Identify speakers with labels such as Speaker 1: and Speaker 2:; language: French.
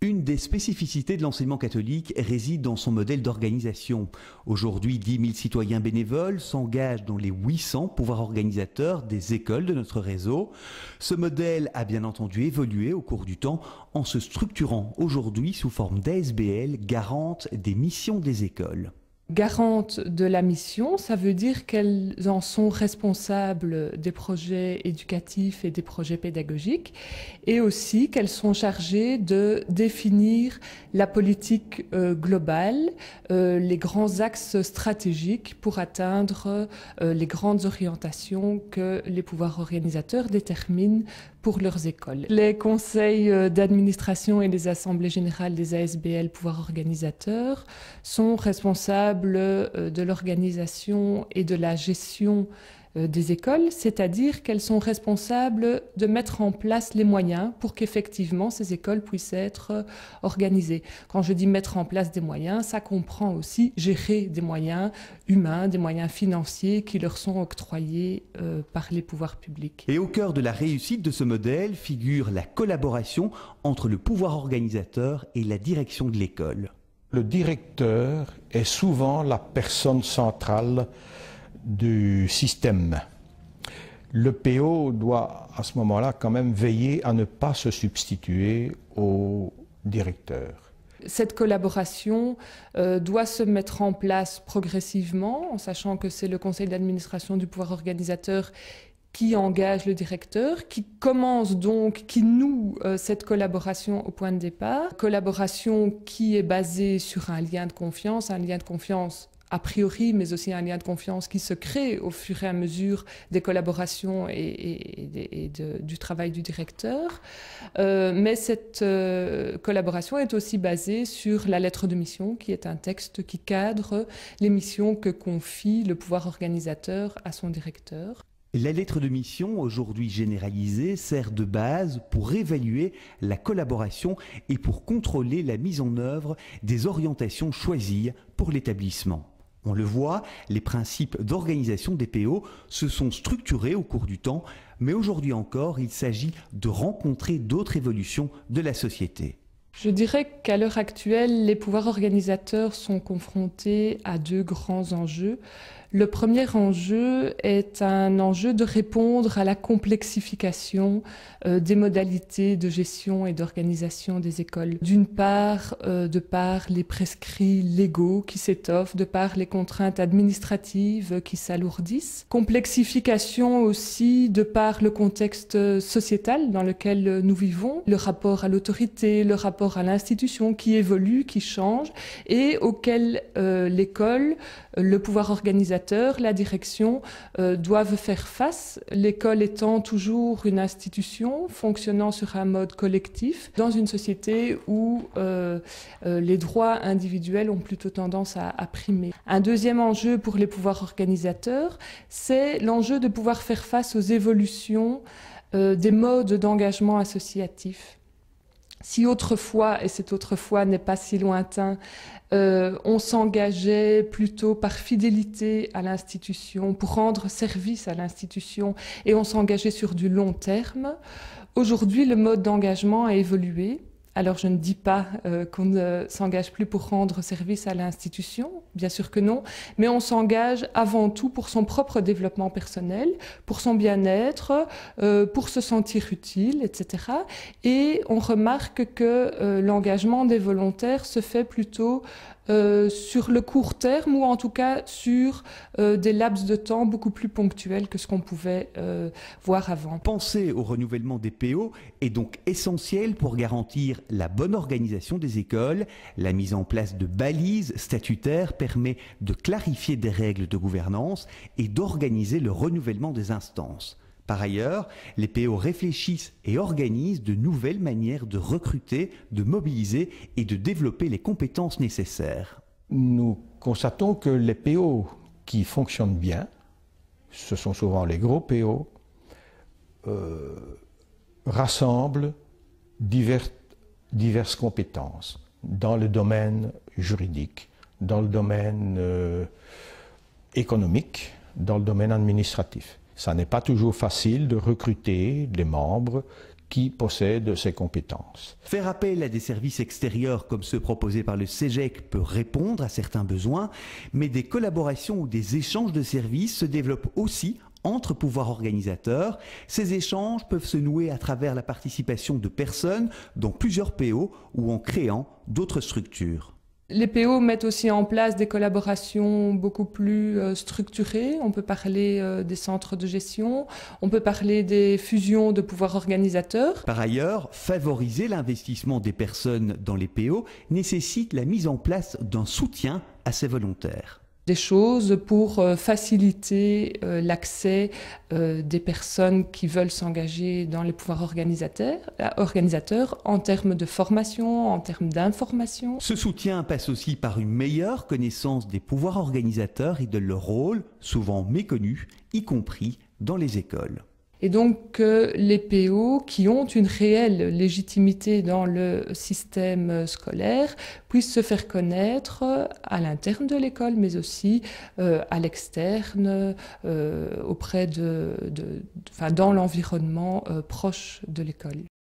Speaker 1: Une des spécificités de l'enseignement catholique réside dans son modèle d'organisation. Aujourd'hui, 10 000 citoyens bénévoles s'engagent dans les 800 pouvoirs organisateurs des écoles de notre réseau. Ce modèle a bien entendu évolué au cours du temps en se structurant aujourd'hui sous forme d'ASBL garante des missions des écoles.
Speaker 2: Garante de la mission, ça veut dire qu'elles en sont responsables des projets éducatifs et des projets pédagogiques, et aussi qu'elles sont chargées de définir la politique globale, les grands axes stratégiques pour atteindre les grandes orientations que les pouvoirs organisateurs déterminent pour leurs écoles. Les conseils d'administration et les assemblées générales des ASBL, pouvoirs organisateurs, sont responsables de l'organisation et de la gestion des écoles, c'est-à-dire qu'elles sont responsables de mettre en place les moyens pour qu'effectivement ces écoles puissent être organisées. Quand je dis mettre en place des moyens, ça comprend aussi gérer des moyens humains, des moyens financiers qui leur sont octroyés par les pouvoirs publics.
Speaker 1: Et au cœur de la réussite de ce modèle figure la collaboration entre le pouvoir organisateur et la direction de l'école.
Speaker 3: Le directeur est souvent la personne centrale du système. Le PO doit à ce moment-là quand même veiller à ne pas se substituer au directeur.
Speaker 2: Cette collaboration doit se mettre en place progressivement, en sachant que c'est le conseil d'administration du pouvoir organisateur qui engage le directeur, qui commence donc, qui noue cette collaboration au point de départ. Collaboration qui est basée sur un lien de confiance a priori, mais aussi un lien de confiance qui se crée au fur et à mesure des collaborations et du travail du directeur. Mais cette collaboration est aussi basée sur la lettre de mission, qui est un texte qui cadre les missions que confie le pouvoir organisateur à son directeur.
Speaker 1: La lettre de mission, aujourd'hui généralisée, sert de base pour évaluer la collaboration et pour contrôler la mise en œuvre des orientations choisies pour l'établissement. On le voit, les principes d'organisation des PO se sont structurés au cours du temps, mais aujourd'hui encore, il s'agit de rencontrer d'autres évolutions de la société.
Speaker 2: Je dirais qu'à l'heure actuelle, les pouvoirs organisateurs sont confrontés à deux grands enjeux. Le premier enjeu est un enjeu de répondre à la complexification des modalités de gestion et d'organisation des écoles. D'une part, de par les prescrits légaux qui s'étoffent, de par les contraintes administratives qui s'alourdissent. Complexification aussi de par le contexte sociétal dans lequel nous vivons, le rapport à l'autorité, le rapport à l'institution qui évolue, qui change et auquel l'école, le pouvoir organisateur, la direction doivent faire face, l'école étant toujours une institution fonctionnant sur un mode collectif dans une société où les droits individuels ont plutôt tendance à primer. Un deuxième enjeu pour les pouvoirs organisateurs, c'est l'enjeu de pouvoir faire face aux évolutions des modes d'engagement associatif. Si autrefois, et cet autrefois n'est pas si lointain, on s'engageait plutôt par fidélité à l'institution, pour rendre service à l'institution, et on s'engageait sur du long terme, aujourd'hui le mode d'engagement a évolué. Alors je ne dis pas qu'on ne s'engage plus pour rendre service à l'institution, bien sûr que non, mais on s'engage avant tout pour son propre développement personnel, pour son bien-être, pour se sentir utile, etc. Et on remarque que l'engagement des volontaires se fait plutôt sur le court terme ou en tout cas sur des laps de temps beaucoup plus ponctuels que ce qu'on pouvait voir avant.
Speaker 1: Penser au renouvellement des PO est donc essentiel pour garantir la bonne organisation des écoles. La mise en place de balises statutaires permet de clarifier des règles de gouvernance et d'organiser le renouvellement des instances. Par ailleurs, les PO réfléchissent et organisent de nouvelles manières de recruter, de mobiliser et de développer les compétences nécessaires.
Speaker 3: Nous constatons que les PO qui fonctionnent bien, ce sont souvent les gros PO, rassemblent diverses compétences dans le domaine juridique, dans le domaine économique, dans le domaine administratif. Ça n'est pas toujours facile de recruter des membres qui possèdent ces compétences.
Speaker 1: Faire appel à des services extérieurs comme ceux proposés par le CEGEC peut répondre à certains besoins, mais des collaborations ou des échanges de services se développent aussi entre pouvoirs organisateurs. Ces échanges peuvent se nouer à travers la participation de personnes dans plusieurs PO ou en créant d'autres structures.
Speaker 2: Les PO mettent aussi en place des collaborations beaucoup plus structurées. On peut parler des centres de gestion, on peut parler des fusions de pouvoirs organisateurs.
Speaker 1: Par ailleurs, favoriser l'investissement des personnes dans les PO nécessite la mise en place d'un soutien à ces volontaires.
Speaker 2: Des choses pour faciliter l'accès des personnes qui veulent s'engager dans les pouvoirs organisateurs en termes de formation, en termes d'information.
Speaker 1: Ce soutien passe aussi par une meilleure connaissance des pouvoirs organisateurs et de leur rôle, souvent méconnu, y compris dans les écoles.
Speaker 2: Et donc les PO qui ont une réelle légitimité dans le système scolaire puissent se faire connaître à l'interne de l'école, mais aussi à l'externe, auprès dans l'environnement proche de l'école.